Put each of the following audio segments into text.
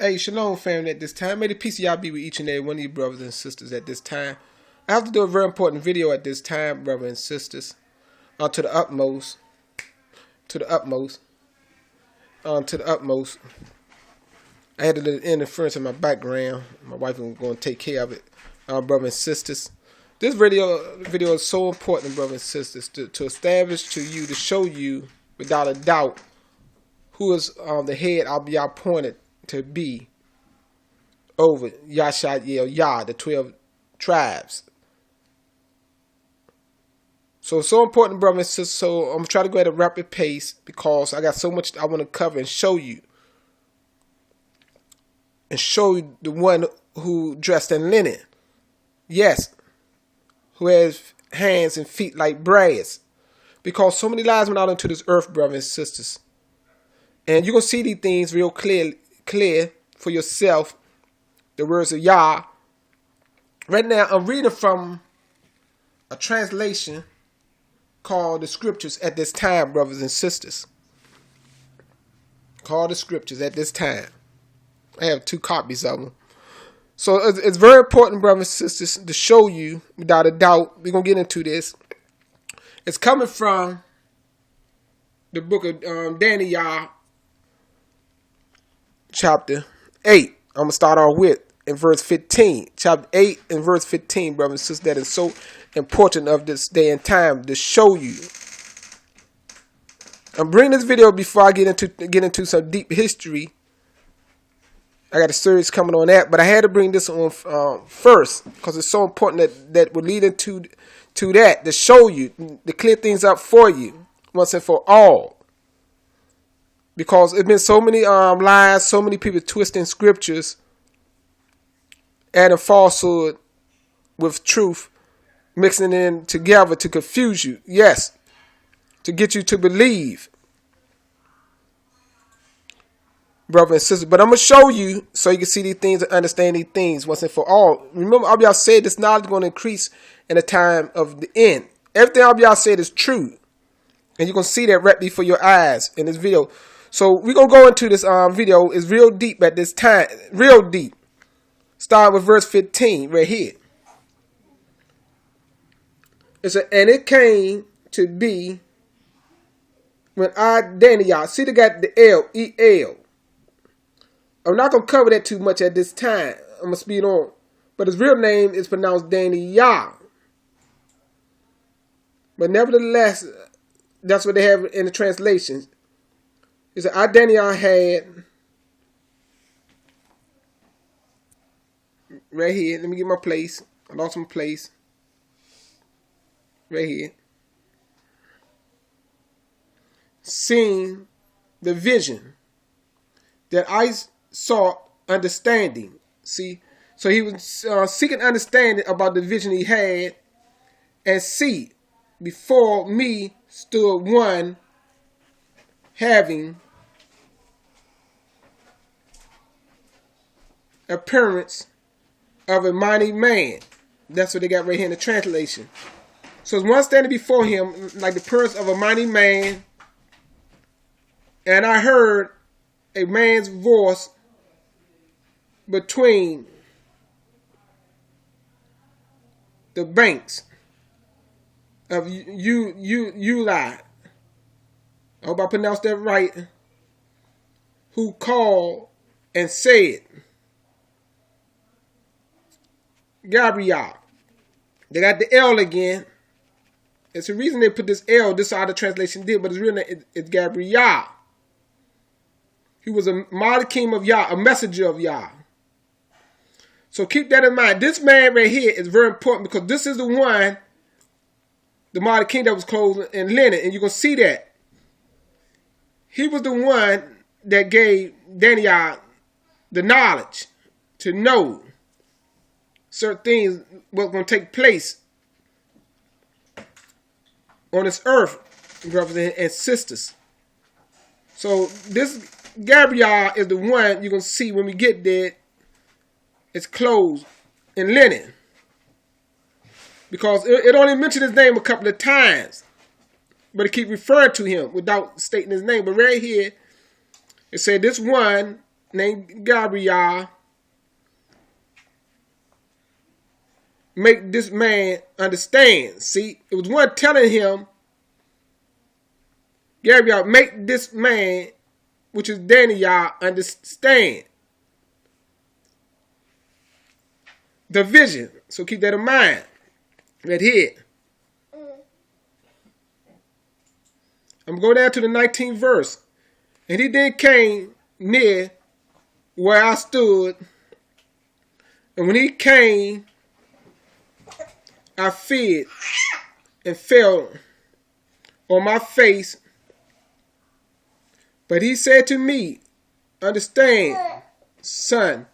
Hey, Shalom family at this time. May the peace of y'all be with each and every one of you brothers and sisters at this time. I have to do a very important video at this time, brothers and sisters. To the utmost. To the utmost. To the utmost. I had a little interference in my background. My wife was going to take care of it. Brothers and sisters. This video is so important, brothers and sisters, to establish to you, to show you, without a doubt, who is the head of y'all pointed to be over Yasaryalyah, the 12 tribes. So it's so important, brothers and sisters. So I'm going to try to go at a rapid pace because I got so much I want to cover and show you. And show you the one who dressed in linen. Yes. Who has hands and feet like brass. Because so many lies went out into this earth, brothers and sisters. And you're going to see these things real clear for yourself. The words of Yah. Right now, I'm reading from a translation called the Scriptures at this time, brothers and sisters. Called the Scriptures at this time. I have 2 copies of them. So it's very important, brothers and sisters, to show you, without a doubt, we're going to get into this. It's coming from the book of Daniel, chapter 8. I'm going to start off with in verse 15. Chapter 8 and verse 15, brothers and sisters. That is so important of this day and time to show you. I'm bringing this video before I get into some deep history. I got a series coming on that, but I had to bring this on first because it's so important that will lead into that, to show you, to clear things up for you once and for all. Because it's been so many lies, so many people twisting scriptures, adding falsehood with truth, mixing in together to confuse you. Yes, to get you to believe, brothers and sisters. But I'm going to show you so you can see these things and understand these things once and for all. Remember, all y'all said this knowledge is going to increase in the time of the end. Everything all y'all said is true. And you're going to see that right before your eyes in this video. So we're going to go into this video. It's real deep at this time. Real deep. Start with verse 15 right here. It said, and it came to be when I, Daniel, see they got the L, E-L. I'm not going to cover that too much at this time. I'm going to speed on. But his real name is pronounced Daniel. But nevertheless, that's what they have in the translations. It said, I, Daniel, had, right here, let me get my place. I lost my place. Right here. Seeing the vision that I sought understanding. See, so he was seeking understanding about the vision he had, and see, before me stood one having appearance of a mighty man. That's what they got right here in the translation. So there's one standing before him like the appearance of a mighty man, and I heard a man's voice between the banks of Yasaryalyah. I hope I pronounced that right. Who called and said, Gabriel. They got the L again. It's the reason they put this L. This is how the translation did, but his real name is Gabriel. He was a mighty king of Yah, a messenger of Yah. So keep that in mind. This man right here is very important because this is the one, the mighty king that was clothed in linen. And you're going to see that. He was the one that gave Daniel the knowledge to know certain things were going to take place on this earth, brothers and sisters. So this Gabriel is the one you're going to see when we get there. It's clothed in linen. Because it only mentioned his name a couple of times. But it keep referring to him without stating his name. But right here, it said this one named Gabriel make this man understand. See, it was one telling him, Gabriel, make this man, which is Daniel, understand the vision. So keep that in mind. Right here. I'm going down to the 19th verse. And he then came near where I stood. And when he came, I feared and fell on my face. But he said to me, understand, son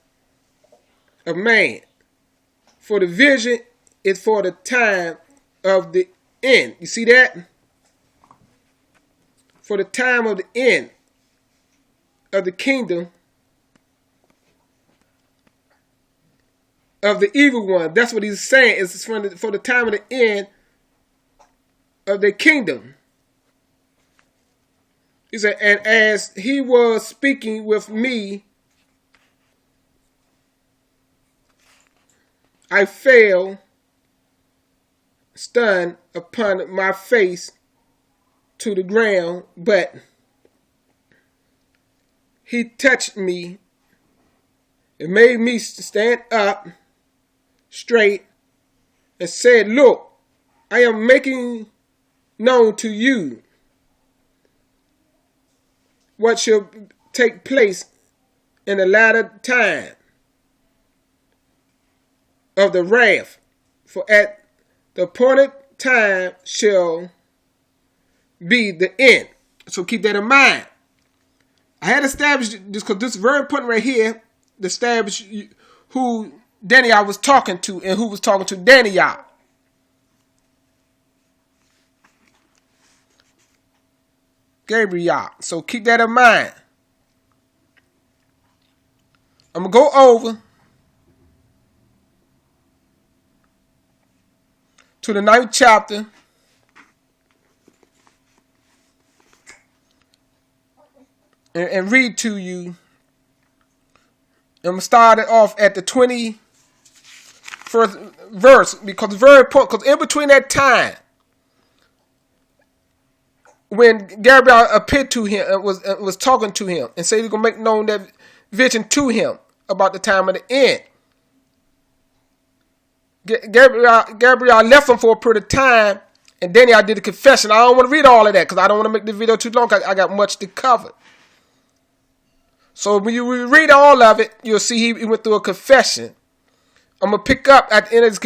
of man, for the vision is for the time of the end. You see that? For the time of the end of the kingdom of the evil one. That's what he's saying. It's for the time of the end of the kingdom. He said, and as he was speaking with me, I fell stunned upon my face to the ground, but he touched me and made me stand up straight and said, look, I am making known to you what shall take place in the latter time of the wrath, for at the appointed time shall be the end. So keep that in mind. I had established this because this is very important right here to establish who Daniel was talking to and who was talking to Daniel. Gabriel. So keep that in mind. I'm going to go over to the 9th chapter and read to you. I'm going to start it off at the 21st verse because it's very important. Because in between that time, when Gabriel appeared to him and was talking to him and said he's going to make known that vision to him about the time of the end, Gabriel left him for a period of time, and then I did a confession. I don't want to read all of that because I don't want to make the video too long. I got much to cover. So when you read all of it, you'll see he went through a confession. I'm going to pick up at the end of his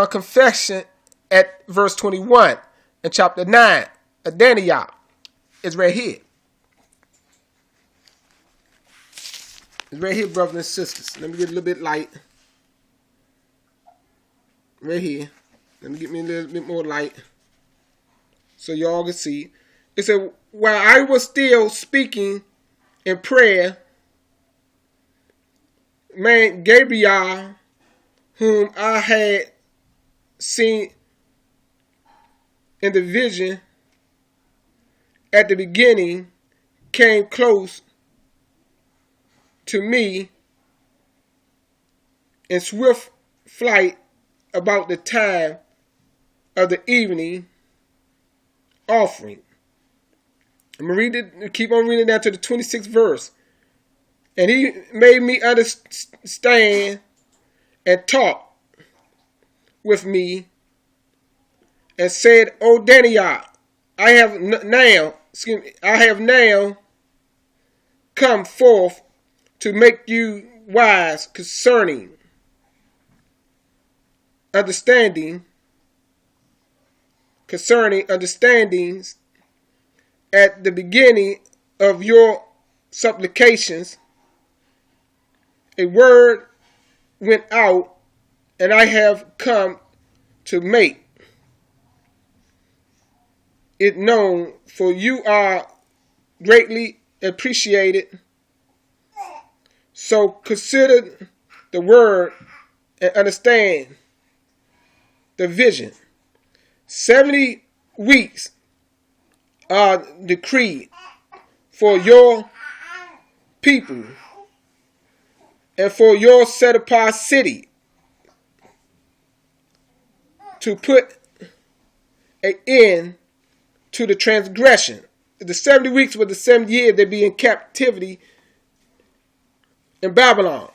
confession at verse 21 in chapter 9 of Daniel. It's right here. It's right here, brothers and sisters. Let me get a little bit light. Right here. Let me get me a little bit more light so y'all can see. It said, while I was still speaking in prayer, man, Gabriel, whom I had seen in the vision at the beginning, came close to me in swift flight about the time of the evening offering. I'm going to read it, keep on reading down to the 26th verse. And he made me understand and talk with me and said, O Daniel, I have now come forth to make you wise concerning understandings at the beginning of your supplications. A word went out, and I have come to make it known, for you are greatly appreciated. So consider the word and understand the vision. 70 weeks are decreed for your people and for your set apart city, to put an end to the transgression. The 70 weeks were the 70 years they'd be in captivity in Babylon.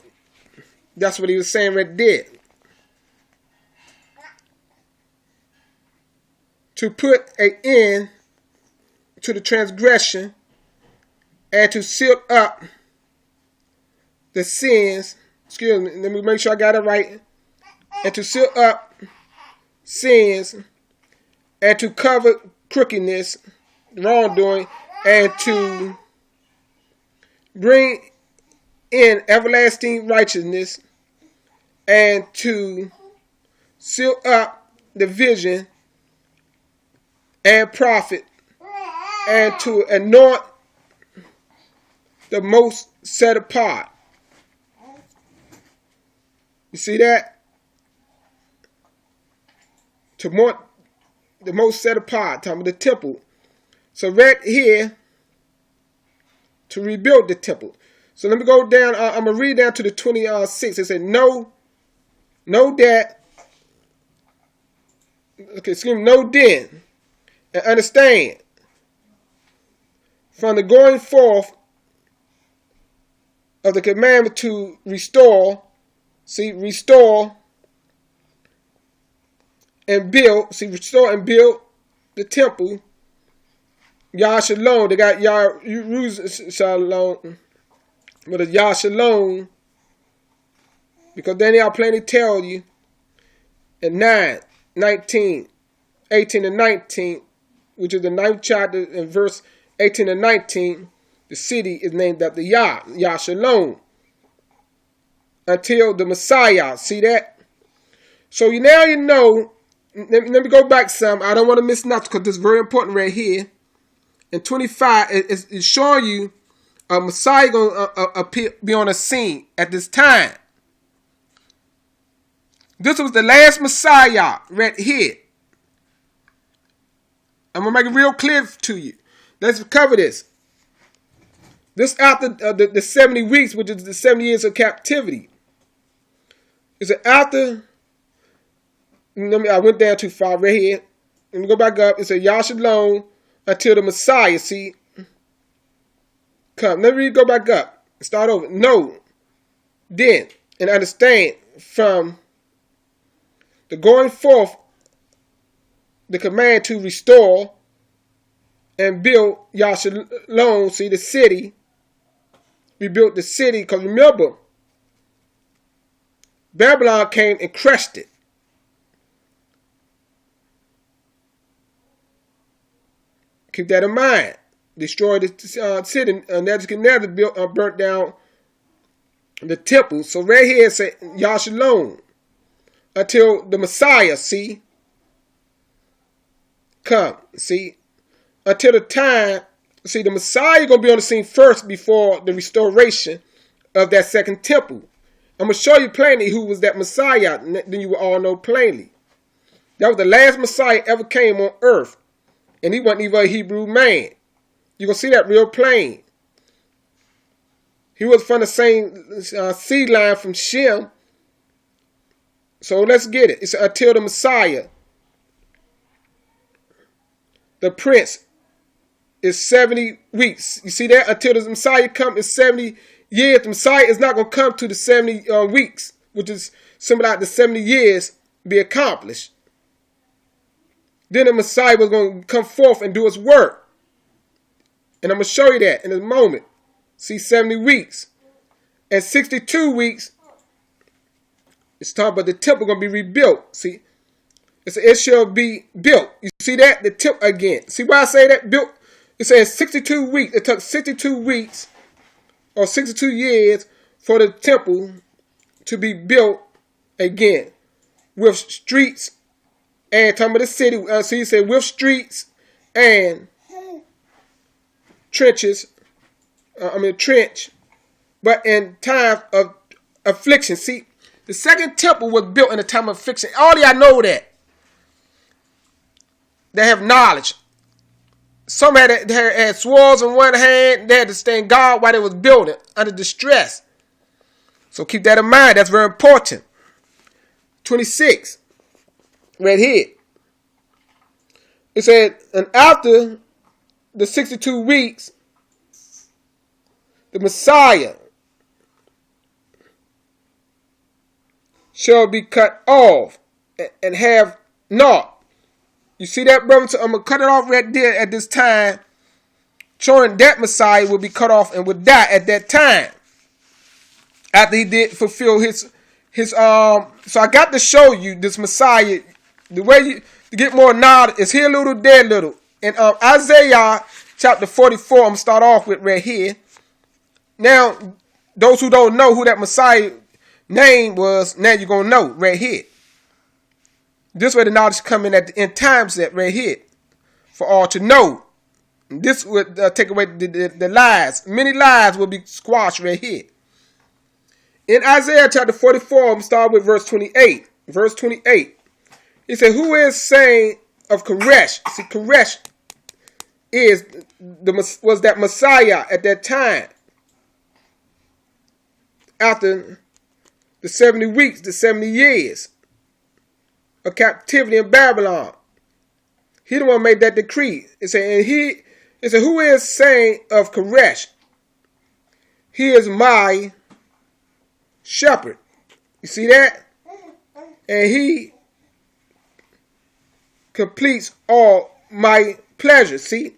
That's what he was saying right there. To put an end to the transgression and to seal up the sins. Excuse me, let me make sure I got it right. And to seal up sins and to cover crookedness, wrongdoing, and to bring in everlasting righteousness and to seal up the vision and prophet and to anoint the most set apart. You see that? To anoint the most set apart, talking about the temple. So right here, to rebuild the temple. So let me go down, I'm going to read down to the 26. It said, know that, okay, excuse me, know then, and understand, from the going forth of the commandment to restore, see, restore and build, see, restore and build the temple, Yasaryalyah, they got Yasaryalyah, but it's Yasaryalyah, because then I'll plainly tell you in 9, 19, 18 and 19, which is the 9th chapter and verse 18 and 19, the city is named after Yasaryalyah, until the Messiah. See that? So now you know, let me go back some. I don't want to miss nothing because this is very important right here. In 25, it's showing you a Messiah going to be on the scene at this time. This was the last Messiah right here. I'm going to make it real clear to you. Let's cover this. This after the 70 weeks, which is the 70 years of captivity. It's after, I went down too far right here. Let me go back up. It's a Yasaryalyah until the Messiah, see, come. Let me go back up. Start over. Know, then, and understand from the going forth the command to restore and build Yasaryalyah, see, the city. We built the city because remember, Babylon came and crushed it. Keep that in mind. Destroyed the city. Nebuchadnezzar burnt down the temple. So right here it says Yasaryalyah until the Messiah, see, come, see, until the time, see, the Messiah going to be on the scene first before the restoration of that second temple. I'm going to show you plainly who was that Messiah, then you will all know plainly. That was the last Messiah ever came on earth. And he wasn't even a Hebrew man. You're going to see that real plain. He was from the same seed line from Shem. So let's get it. It's until the Messiah, the prince, is 70 weeks. You see that? Until the Messiah comes, it's 70 years. The Messiah is not going to come to the 70 weeks, which is similar like the 70 years be accomplished. Then the Messiah was going to come forth and do his work. And I'm going to show you that in a moment. See, 70 weeks. And 62 weeks, it's talking about the temple going to be rebuilt. See, it shall be built. You see that? The temple again. See why I say that? Built. It says 62 weeks. It took 62 weeks or 62 years for the temple to be built again with streets. And talking about the city, so he said with streets and trenches, trench, but in time of affliction. See, the second temple was built in a time of affliction. All y'all know that. They have knowledge. Some had swords in one hand. They had to stand guard while they was building under distress. So keep that in mind. That's very important. 26. Right here. It said, and after the 62 weeks, the Messiah shall be cut off and have naught. You see that, brother? So I'm going to cut it off right there at this time, showing that Messiah will be cut off and would die at that time. After he did fulfill his so I got to show you this Messiah. The way you to get more knowledge is here a little, there a little. In Isaiah chapter 44, I'm going to start off with right here. Now, those who don't know who that Messiah name was, now you're going to know right here. This way the knowledge coming at the end times that right here for all to know. This would take away the lies. Many lies will be squashed right here. In Isaiah chapter 44, I'm going to start with verse 28. Verse 28. He said, who is saying of Koresh? See, Koresh was that Messiah at that time. After the 70 weeks, the 70 years of captivity in Babylon. He the one made that decree. It said, who is saying of Koresh? He is my shepherd. You see that? And he completes all my pleasures. See?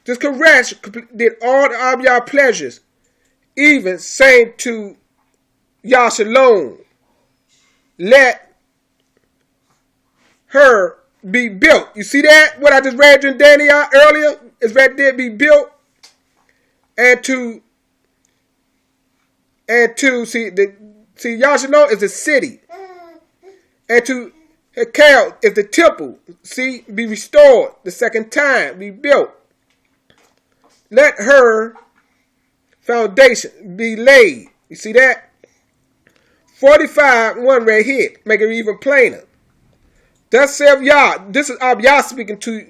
This Koresh did all of your pleasures. Even saying to Yasaryalyah, let her be built. You see that? What I just read you in Daniel earlier is right there, be built. And to see Yasaryalyah is the city. And to Hekel is the temple. See, be restored the second time, be built. Let her foundation be laid. You see that? 45, one right here. Make it even plainer. Thus saith Yah. This is Yah speaking to,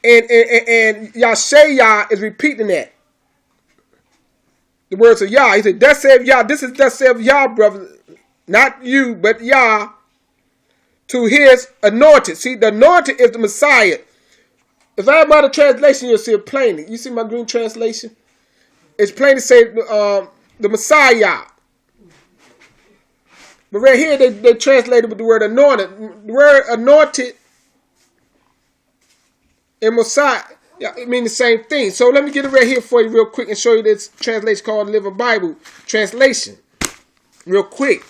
and Yasaryalyah is repeating that. The words of Yah. He said, thus saith Yah. This is thus saith Yah, brother. Not you, but Yah. To his anointed. See, the anointed is the Messiah. If I have other translation, you'll see it plainly. You see my green translation? It's plain to say the Messiah. But right here, they translated with the word anointed. The word anointed and Messiah, it mean the same thing. So let me get it right here for you real quick and show you this translation called Living Bible translation. Real quick.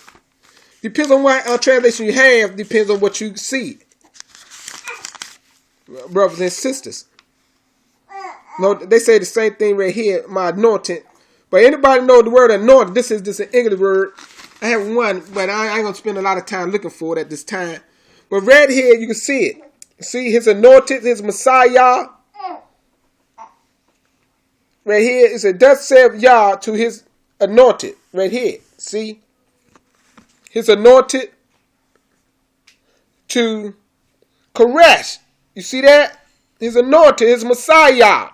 Depends on what translation you have. Depends on what you see. Brothers and sisters. No, they say the same thing right here. My anointing. But anybody know the word anointed? This is an English word. I have one, but I ain't going to spend a lot of time looking for it at this time. But right here, you can see it. See his anointed, his Messiah. Right here, it says, thus saith Yah to his anointed. Right here. See? His anointed to Koresh. You see that? His anointed, his Messiah.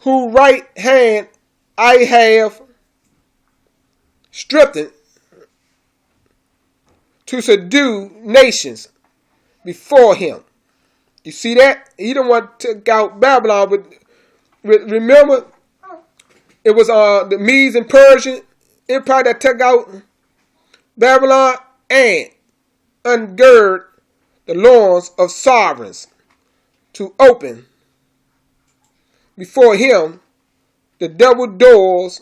Who right hand I have strengthened to subdue nations before him. You see that? He don't want to take out Babylon, but remember, it was the Medes and Persian empire that took out Babylon and ungird the loins of sovereigns to open before him the double doors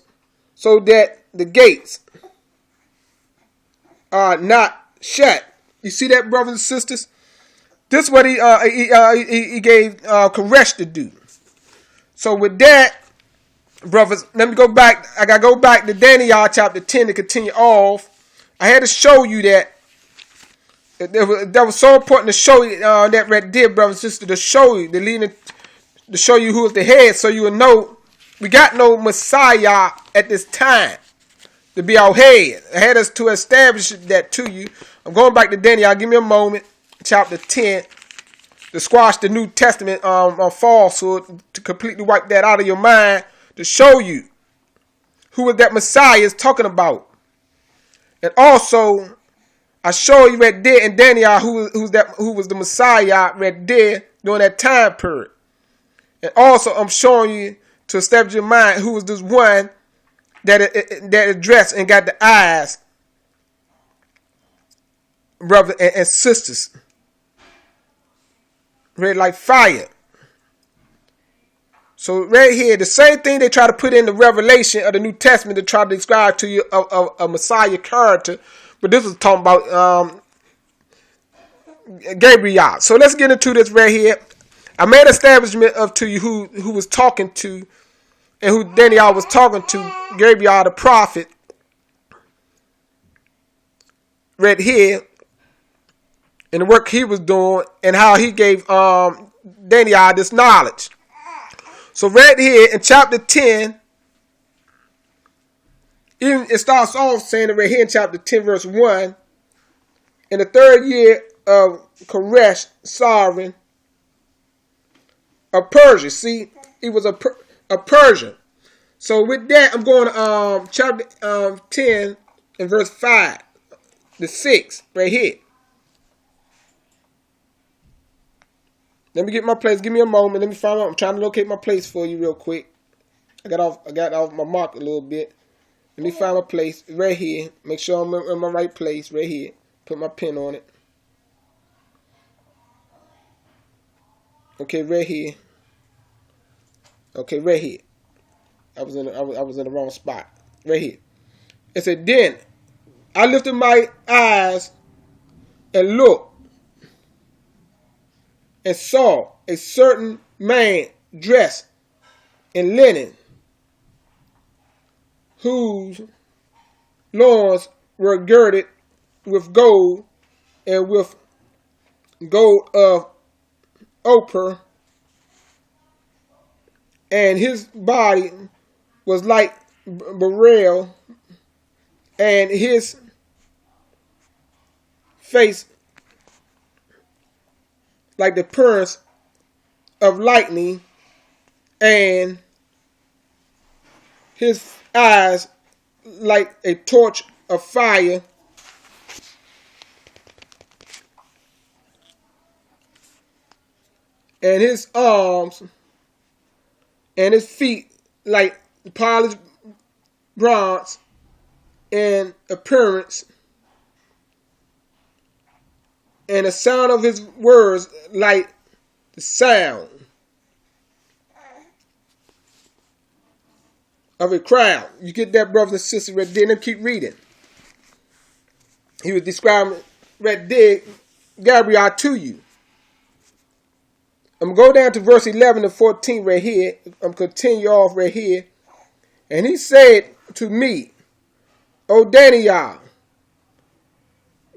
so that the gates are not shut. You see that, brothers and sisters? This is what he gave Koresh to do. So with that, brothers, let me go back. I got to go back to Daniel chapter 10 to continue off. I had to show you that. That was so important to show you that right there, brothers and sisters, to show you, to show you who is the head, so you will know we got no Messiah at this time to be our head. I had us to establish that to you. I'm going back to Daniel. Give me a moment. Chapter 10 to squash the New Testament on falsehood, to completely wipe that out of your mind, to show you who was that Messiah is talking about. And also, I show you right there in Daniel who was the Messiah right there during that time period. And also, I'm showing you to establish your mind who was this one that addressed and got the eyes, brothers and sisters, red like fire. So right here, the same thing they try to put in the revelation of the New Testament to try to describe to you a Messiah character, but this is talking about Gabriel. So let's get into this right here. I made an establishment of to you who was talking to and who Daniel was talking to, Gabriel the prophet, right here, and the work he was doing and how he gave Daniel this knowledge. So right here in chapter 10, even it starts off saying it right here in chapter 10, verse 1. In the 3rd year of Koresh, sovereign of Persia. See, he was a Persian. So with that, I'm going to chapter 10 and verse 5, the 6, right here. Let me get my place. Give me a moment. Let me find out. I'm trying to locate my place for you real quick. I got off my mark a little bit. Let me find my place right here. Make sure I'm in my right place right here. Put my pen on it. Okay, right here. Okay, right here. I was in the wrong spot. Right here. It said, then I lifted my eyes and looked, and saw a certain man dressed in linen, whose loins were girded with gold, and with gold of Ophir, and his body was like beryl, and his face like the appearance of lightning, and his eyes like a torch of fire, and his arms and his feet like polished bronze in appearance, and the sound of his words like the sound of a crowd. You get that, brothers and sisters, right there. Then keep reading. He was describing right there Gabriel to you. I'm going to go down to verse 11 and 14 right here. I'm continue off right here. And he said to me, O Daniel,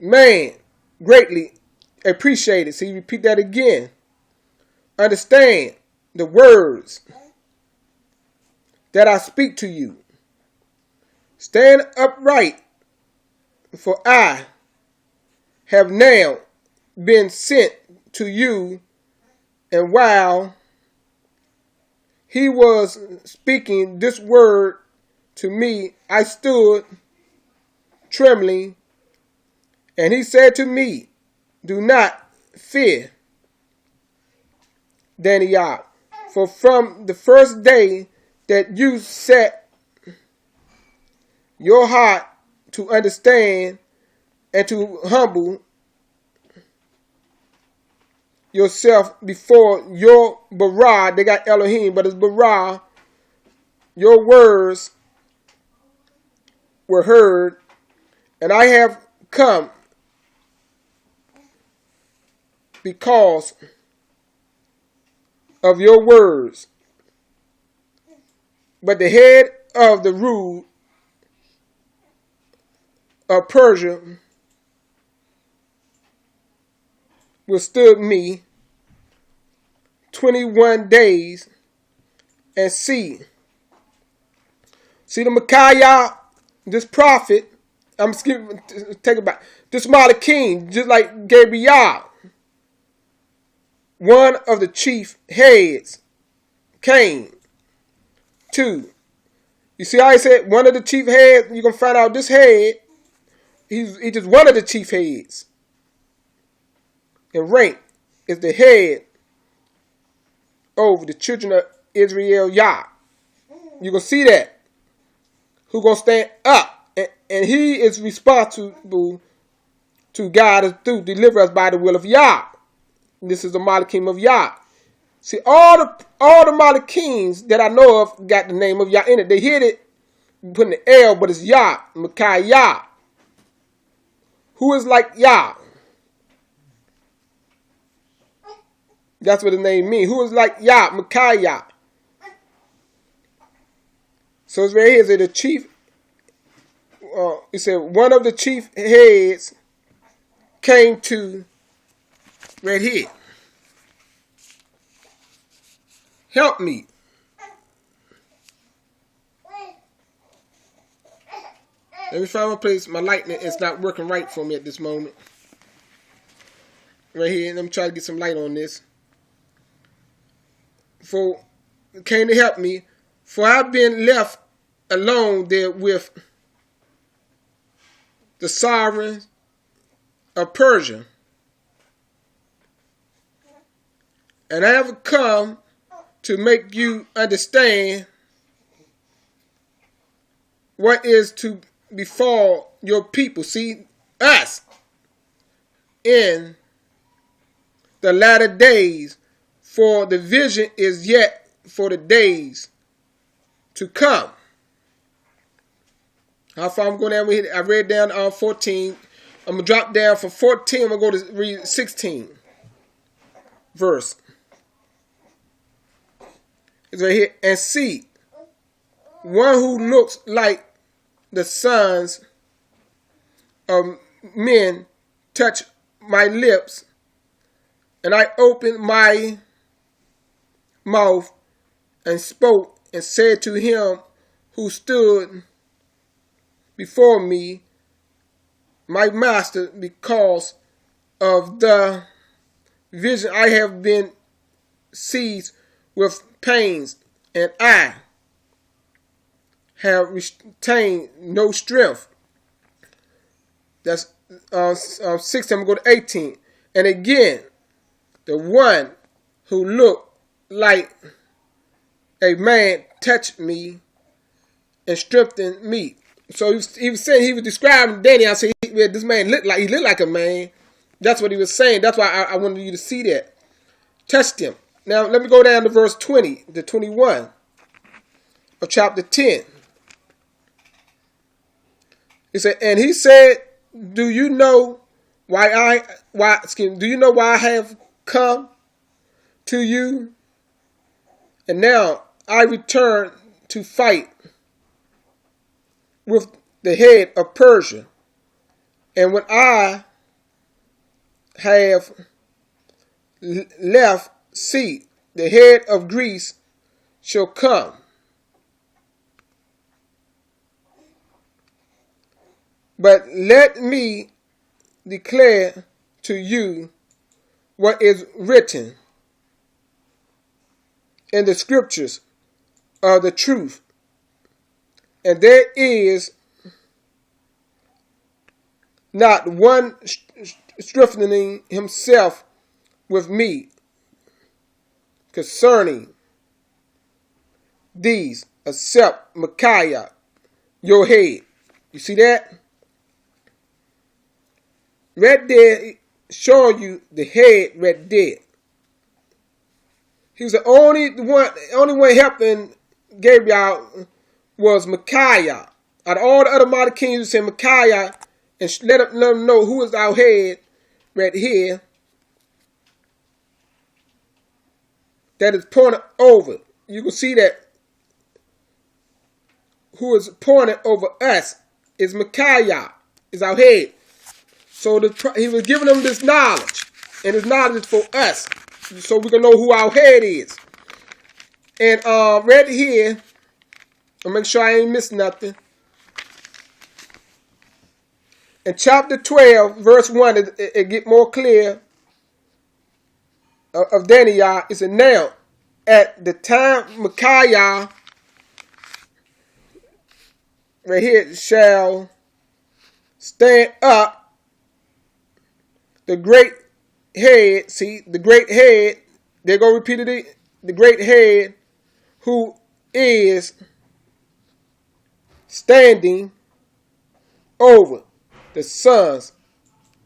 man, greatly appreciated. So you repeat that again. Understand the words that I speak to you. Stand upright, for I have now been sent to you. And while he was speaking this word to me, I stood trembling, and he said to me, do not fear, Daniel, for from the first day that you set your heart to understand and to humble yourself before your Bara, they got Elohim, but it's Bara, your words were heard, and I have come because of your words. But the head of the rule of Persia withstood me 21 days, and see the Micaiah, this prophet, I'm skipping, take it back, this Malach king, just like Gabriel, one of the chief heads, came to You see how I said one of the chief heads? You're going to find out this head, he's just one of the chief heads. In rank is the head over the children of Yasaryalyah. You're going to see that. Who's going to stand up. And he is responsible to guide us through, deliver us by the will of Yah. This is the Malachim of Yah. See, all the Malachim that I know of got the name of Yah in it. They hit it, putting the L, but it's Yah, Micaiah. Who is like Yah? That's what the name means. Who is like Yah, Micaiah? So it's right here. It said the chief. It said one of the chief heads came to right here. Help me. Let me find my place. My lighting is not working right for me at this moment. Right here. Let me try to get some light on this. For came to help me. For I've been left alone there with the sovereign of Persia. And I have come to make you understand what is to befall your people. See, us in the latter days, for the vision is yet for the days to come. How far I'm going down? I read down 14. I'm going to drop down from 14. I'm going to go to read 16 verse. It's right here. And see, one who looks like the sons of men touched my lips, and I opened my mouth and spoke and said to him who stood before me, my master, because of the vision I have been seized with pains, and I have retained no strength. That's 16. I'm going to go to 18. And again, the one who looked like a man touched me and strengthened me. So he was saying, he was describing Danny. I said, this man looked like a man. That's what he was saying. That's why I wanted you to see that. Touched him. Now let me go down to verse 20 to 21 of chapter 10. He said, and he said, do you know why I have come to you? And now I return to fight with the head of Persia. And when I have left, see, the head of Greece shall come. But let me declare to you what is written in the scriptures of the truth. And there is not one strengthening himself with me concerning these, except Micaiah, your head. You see that? Right there, showing you the head right there. He was the only one helping Gabriel was Micaiah. Out of all the other mighty kings, you say Micaiah, and let them know who is our head right here. That is pointed over. You can see that who is pointed over us is Micaiah, is our head. So he was giving them this knowledge, and this knowledge is for us, so we can know who our head is. And right here, I'll make sure I ain't missing nothing. In chapter 12, verse 1, it get more clear of Daniel. It said, now, at the time Micaiah right here, shall stand up the great head. See, the great head. They're going to repeat it. The great head who is standing over the sons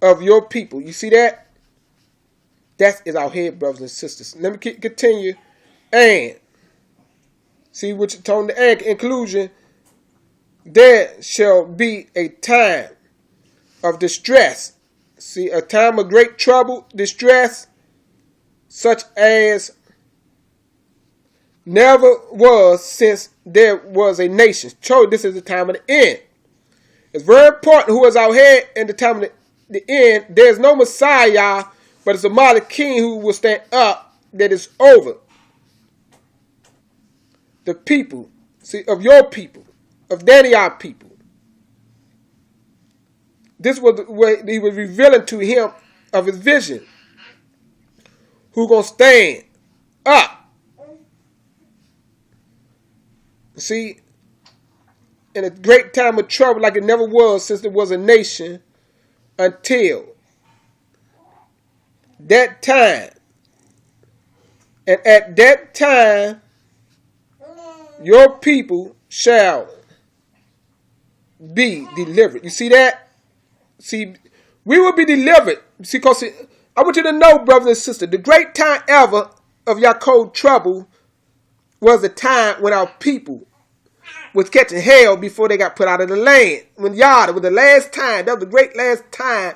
of your people. You see that? That is our head, brothers and sisters. Let me continue. And see what you told the and conclusion. There shall be a time of distress. See, a time of great trouble, distress, such as never was since there was a nation. So this is the time of the end. It's very important who is our head in the time of the end. There's no Messiah, but it's a mighty king who will stand up that is over the people, see, of your people, of Daniel people. This was what he was revealing to him of his vision. Who gonna stand up? See, in a great time of trouble like it never was since there was a nation until that time. And at that time, your people shall be delivered. You see that? See, we will be delivered. See, because I want you to know, brothers and sisters, the great time ever of Yaakov trouble was the time when our people was catching hell before they got put out of the land. When Yah, it was the last time, that was the great last time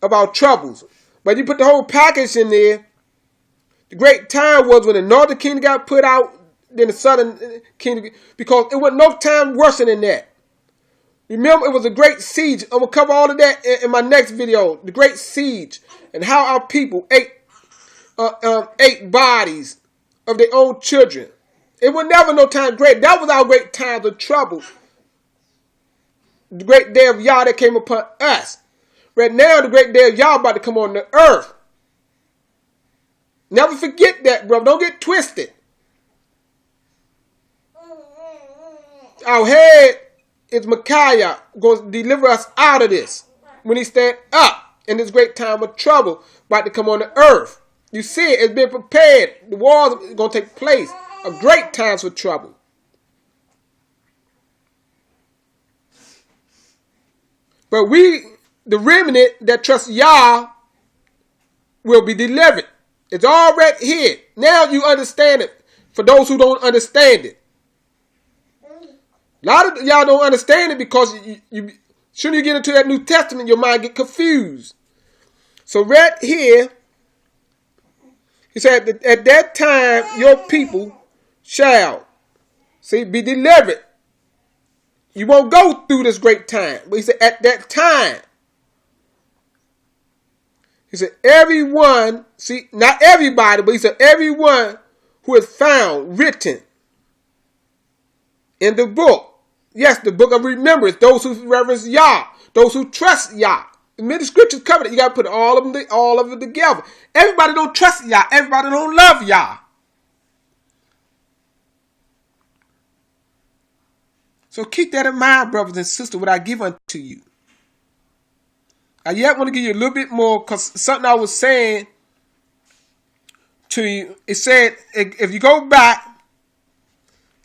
of our troubles. But you put the whole package in there. The great time was when the northern kingdom got put out, then the southern kingdom, because it was no time worse than that. Remember, it was a great siege. I'm going to cover all of that in my next video. The great siege and how our people ate bodies of their own children. It was never no time great. That was our great times of trouble. The great day of Yah that came upon us. Right now, the great day of Yah about to come on the earth. Never forget that, bro. Don't get twisted. Our head is Micaiah going to deliver us out of this when he stand up in this great time of trouble about to come on the earth. You see it, it's been prepared. The wars are going to take place. A great times for trouble. But we, the remnant that trusts Yah, will be delivered. It's already here. Now you understand it. For those who don't understand it. A lot of y'all don't understand it because soon you get into that New Testament, your mind get confused. So right here, he said that at that time your people shall, see, be delivered. You won't go through this great time. But he said at that time. He said everyone, see, not everybody, but he said everyone who is found written in the book. Yes, the book of remembrance. Those who reverence Yah. Those who trust Yah. Many scriptures cover it. You got to put all of them together. Everybody don't trust Yah. Everybody don't love Yah. So keep that in mind, brothers and sisters, what I give unto you. I yet want to give you a little bit more because something I was saying to you. It said, if you go back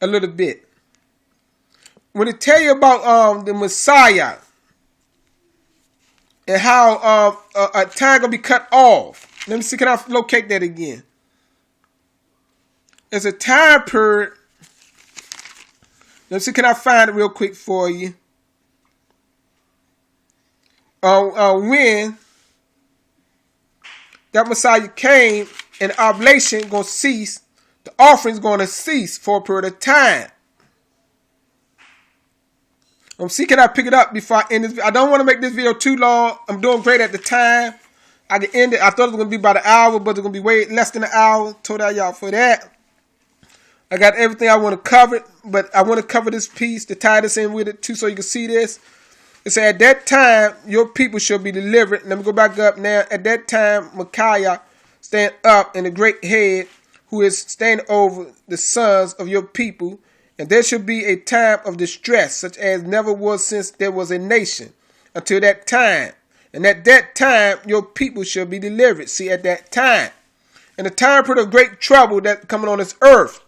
a little bit, when it tell you about the Messiah and how a time gonna be cut off. Let me see, can I locate that again? It's a time period. Let me see, can I find it real quick for you? When that Messiah came and the oblation gonna cease, the offering's gonna cease for a period of time. See, can I pick it up before I end this? I don't want to make this video too long. I'm doing great at the time. I can end it. I thought it was going to be about an hour, but it's going to be way less than an hour. Told y'all for that. I got everything I want to cover, but I want to cover this piece to tie this in with it too so you can see this. It said, at that time, your people shall be delivered. Let me go back up now. At that time, Micaiah stand up, and the great head who is standing over the sons of your people, And there shall be a time of distress, such as never was since there was a nation, until that time. And at that time, your people shall be delivered. See, at that time. And the time period of great trouble that's coming on this earth.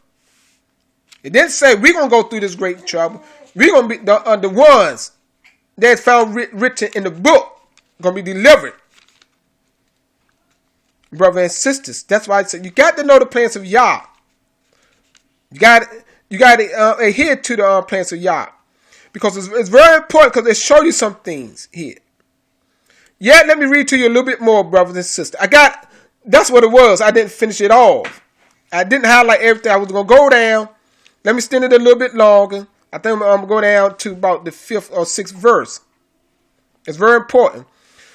It didn't say we're going to go through this great trouble. We're going to be the ones that's found written in the book. Going to be delivered. Brothers and sisters. That's why I said you got to know the plans of Yah. You got to adhere to the plans of Yah. Because it's very important, because it shows you some things here. Yet, let me read to you a little bit more, brothers and sisters. That's what it was. I didn't finish it off. I didn't highlight everything. I was going to go down. Let me extend it a little bit longer. I think I'm going to go down to about the 5th or 6th verse. It's very important.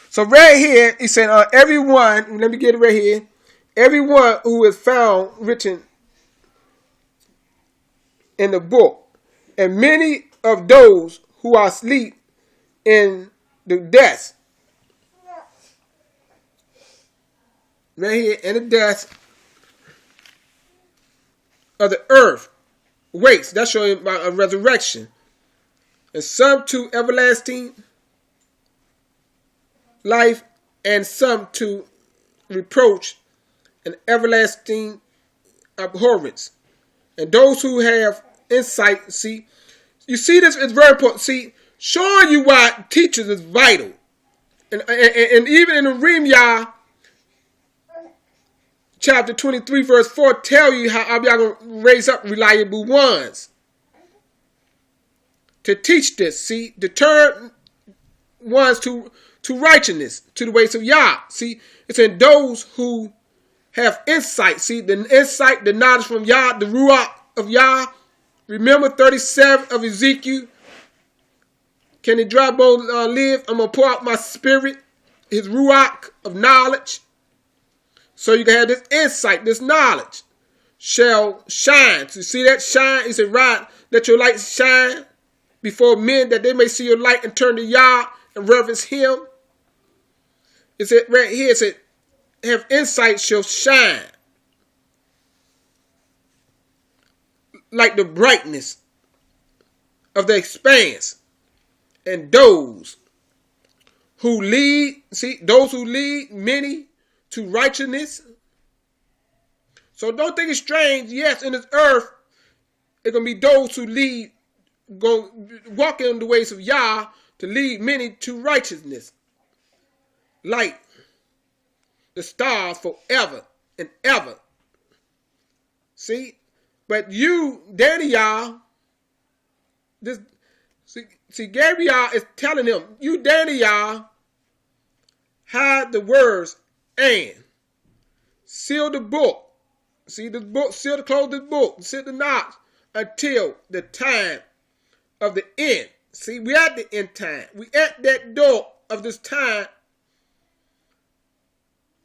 So right here, he said, everyone, let me get it right here. Everyone who is found written in the book, and many of those who are asleep in the dust. Right here, in the dust of the earth wakes. That's showing a resurrection. And some to everlasting life, and some to reproach and everlasting abhorrence. And those who have insight, see, you see this is very important. See, showing you why teachers is vital. And even in the Yasaryalyah, chapter 23, verse 4, tell you how y'all going to raise up reliable ones. To teach this, see, to turn ones to righteousness, to the ways of Yah. See, it's in those who have insight. See, the insight, the knowledge from Yah, the Ruach of Yah. Remember 37 of Ezekiel. Can the dry bones live? I'm going to pour out my spirit, his Ruach of knowledge. So you can have this insight, this knowledge shall shine. So you see that shine? He said, right, let your light shine before men, that they may see your light and turn to Yah and reverence him. It said right here, it said, have insight shall shine like the brightness of the expanse. And those who lead, see, those who lead many to righteousness. So don't think it's strange. Yes, in this earth, it's going to be those who lead, go walk in the ways of Yah to lead many to righteousness. Like the stars forever and ever. See? But you, Daniel, see, Gabriel is telling him, you, Daniel, hide the words and seal the book. See the book, seal the close the book, seal the knots until the time of the end. See, we at the end time. We at that door of this time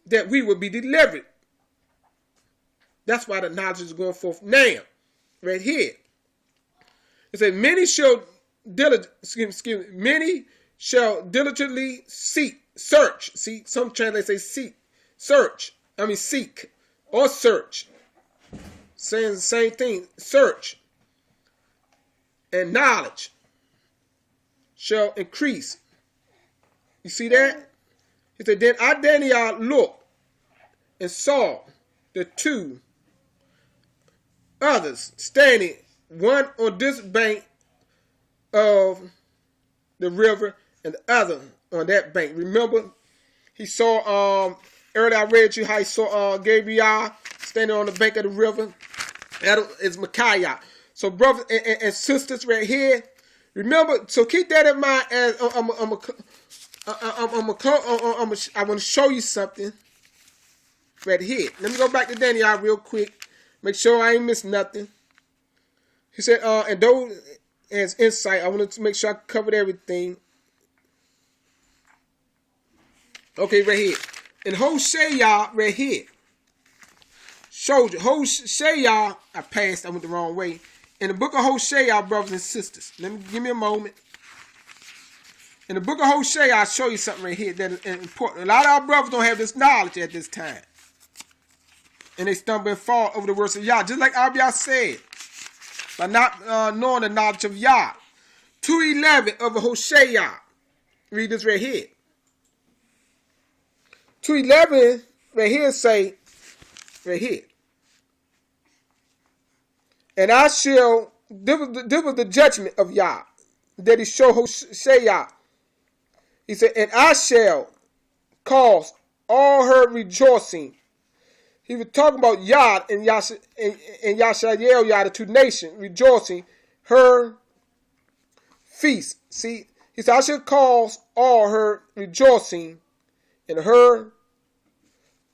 that we will be delivered. That's why the knowledge is going forth now, right here. It says, many shall diligently search. See, some translators say seek, or search. Saying the same thing, search. And knowledge shall increase. You see that? He said, then I, Daniel, looked and saw the two others standing, one on this bank of the river and the other on that bank. Remember, he saw, earlier I read you how he saw Gabriel standing on the bank of the river. That is Micaiah. So brothers and sisters right here, remember, so keep that in mind as I want to show you something right here. Let me go back to Daniel real quick. Make sure I ain't missed nothing. He said, and those as insight, I wanted to make sure I covered everything. Okay, right here. In Hosea, right here. Showed you. Hosea, I passed, I went the wrong way. In the book of Hosea, brothers and sisters. Give me a moment. In the book of Hosea, I'll show you something right here that is important. A lot of our brothers don't have this knowledge at this time. And they stumble and fall over the words of Yah. Just like Abiyah said. by not knowing the knowledge of Yah. 2:11 of Hosea. Read this right here. 2:11 right here say, right here. And I shall, this was the judgment of Yah that he showed Hosea. He said, and I shall cause all her rejoicing. He was talking about Yah and Yasaryalyah, the two nations, rejoicing her feast. See, he said, I shall cause all her rejoicing in her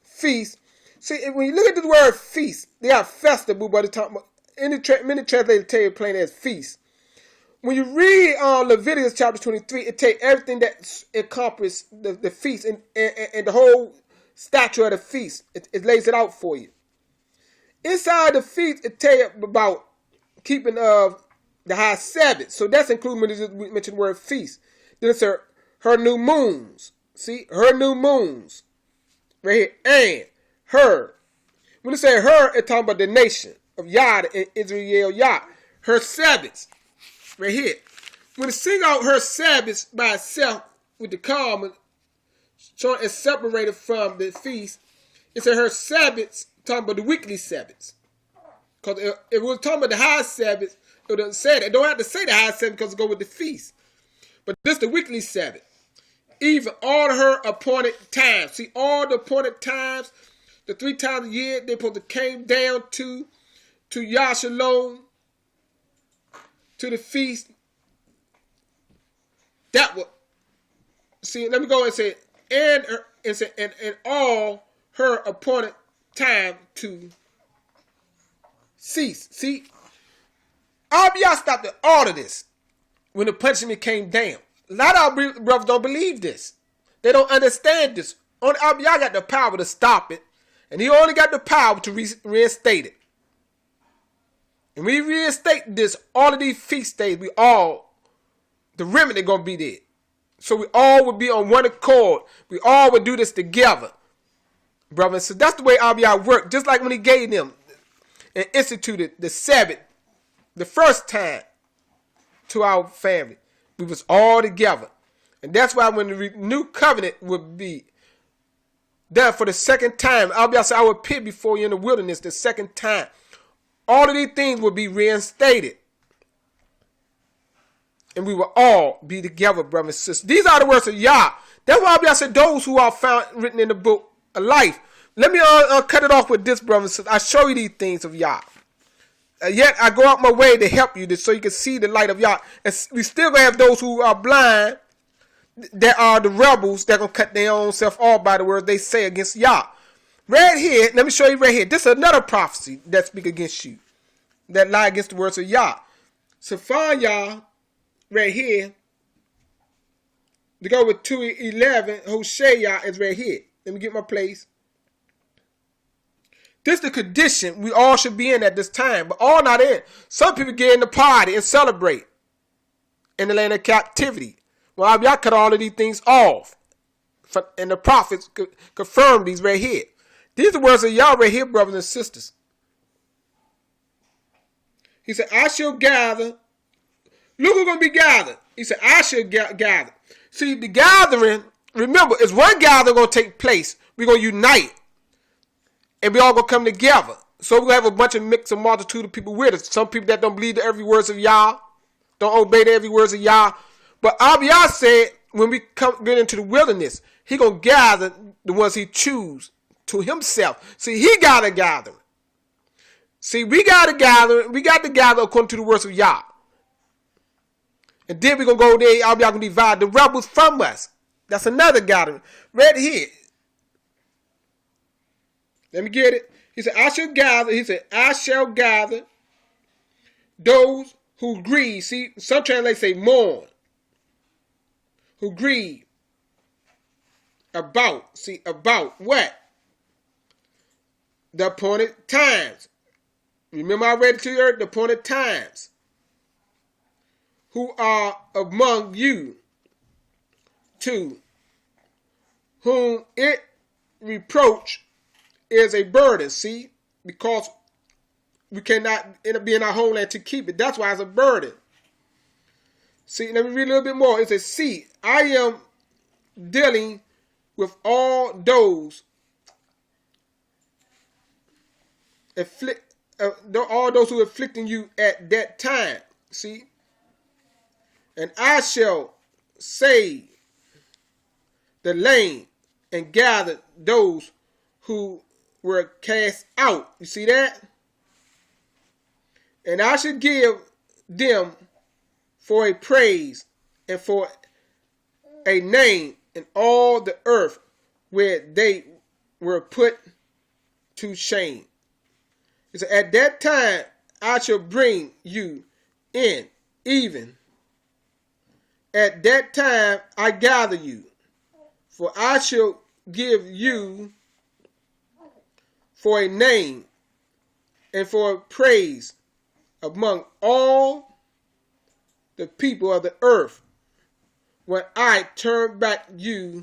feast. See, when you look at the word feast, they are festival, but it's talking about, many translators tell you plain as feast. When you read Leviticus chapter 23, it takes everything that encompasses the feast and the whole statue of the feast. It lays it out for you. Inside the feast, it tells you about keeping of the high Sabbath. So that's included when we mention the word feast. Then it's her new moons. See, her new moons. Right here. And her. When it say her, it's talking about the nation of Yah and Yasaryalyah. Her Sabbaths. Right here. When it sing out her Sabbaths by itself with the comma, showing it's separated from the feast, it said her Sabbaths, talking about the weekly Sabbaths. Because if it was talking about the high Sabbath, it would say that. It don't have to say the high Sabbath because it go with the feast. But this is the weekly Sabbath. Even all her appointed times. See, all the appointed times, the 3 times a year, they supposed to came down to Yashalom, to the feast. That would, see, let me go and say, and all her appointed time to cease. See, Abiyah stopped at all of this when the punishment came down. A lot of our brothers don't believe this. They don't understand this. Only Abiyah got the power to stop it, and he only got the power to reinstate it. And when we reinstate this, all of these feast days, the remedy going to be there. So we all would be on one accord. We all would do this together. Brothers, so that's the way Abiyah worked. Just like when he gave them and instituted the Sabbath the first time to our family. We was all together. And that's why when the new covenant would be done for the second time, Abiyah said, I will appear before you in the wilderness the second time. All of these things will be reinstated. And we will all be together, brothers and sisters. These are the words of Yah. That's why Abiyah said, those who are found written in the book of life. Let me cut it off with this, brothers and sisters. I show you these things of Yah. Yet I go out my way to help you so you can see the light of Yah. And we still going to have those who are blind. That are the rebels that going to cut their own self off by the words they say against Yah. Right here, let me show you right here. This is another prophecy that speaks against you. That lie against the words of Yah. So find Yah right here. To go with 2:11, Hosea is right here. Let me get my place. This is the condition we all should be in at this time. But all not in. Some people get in the party and celebrate in the land of captivity. Well, y'all cut all of these things off. And the prophets confirm these right here. These are the words of Yah right here, brothers and sisters. He said, I shall gather. Look who's going to be gathered. He said, I shall gather. See, the gathering, remember, is one gathering going to take place. We're going to unite. And we all going to come together. So we're going to have a bunch of mix and multitude of people with us. Some people that don't believe the every words of Yah. Don't obey the every words of Yah. But Abiyah said, when we get into the wilderness, he going to gather the ones he choose to himself. See, he got to gather. See, we got to gather. We got to gather according to the words of Yah. And then we're going to go there. Abiyah going to divide the rebels from us. That's another gathering. Right here. Let me get it. He said, I shall gather. He said, I shall gather those who grieve. See, some translators say mourn. Who grieve about. See, about what? The appointed times. Remember I read it to you earlier? The appointed times. Who are among you, to whom it reproach is a burden. See, because we cannot end up being our homeland to keep it. That's why it's a burden. See, let me read a little bit more. It says, see, I am dealing with all those all those who are afflicting you at that time. See, and I shall save the lame and gather those who were cast out. You see that? And I should give them for a praise and for a name in all the earth where they were put to shame. It said, at that time I shall bring you in, even at that time I gather you, for I shall give you for a name and for a praise among all the people of the earth when I turn back your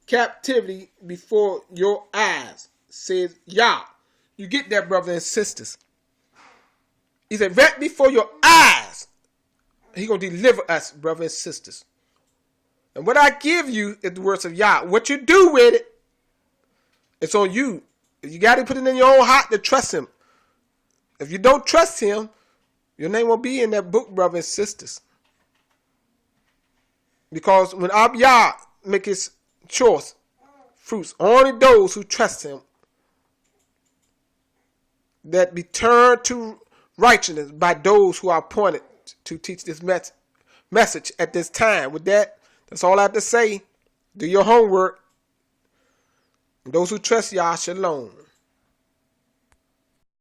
captivity before your eyes, says Yah. You get that, brothers and sisters? He said, right before your eyes, He's going to deliver us, brothers and sisters. And what I give you is the words of Yah. What you do with it, it's on you. You got to put it in your own heart to trust Him. If you don't trust Him, your name won't be in that book, brothers and sisters. Because when Yah make His choice, fruits, only those who trust Him, that be turned to righteousness by those who are appointed to teach this message at this time. With that, that's all I have to say. Do your homework. And those who trust Yah, shalom.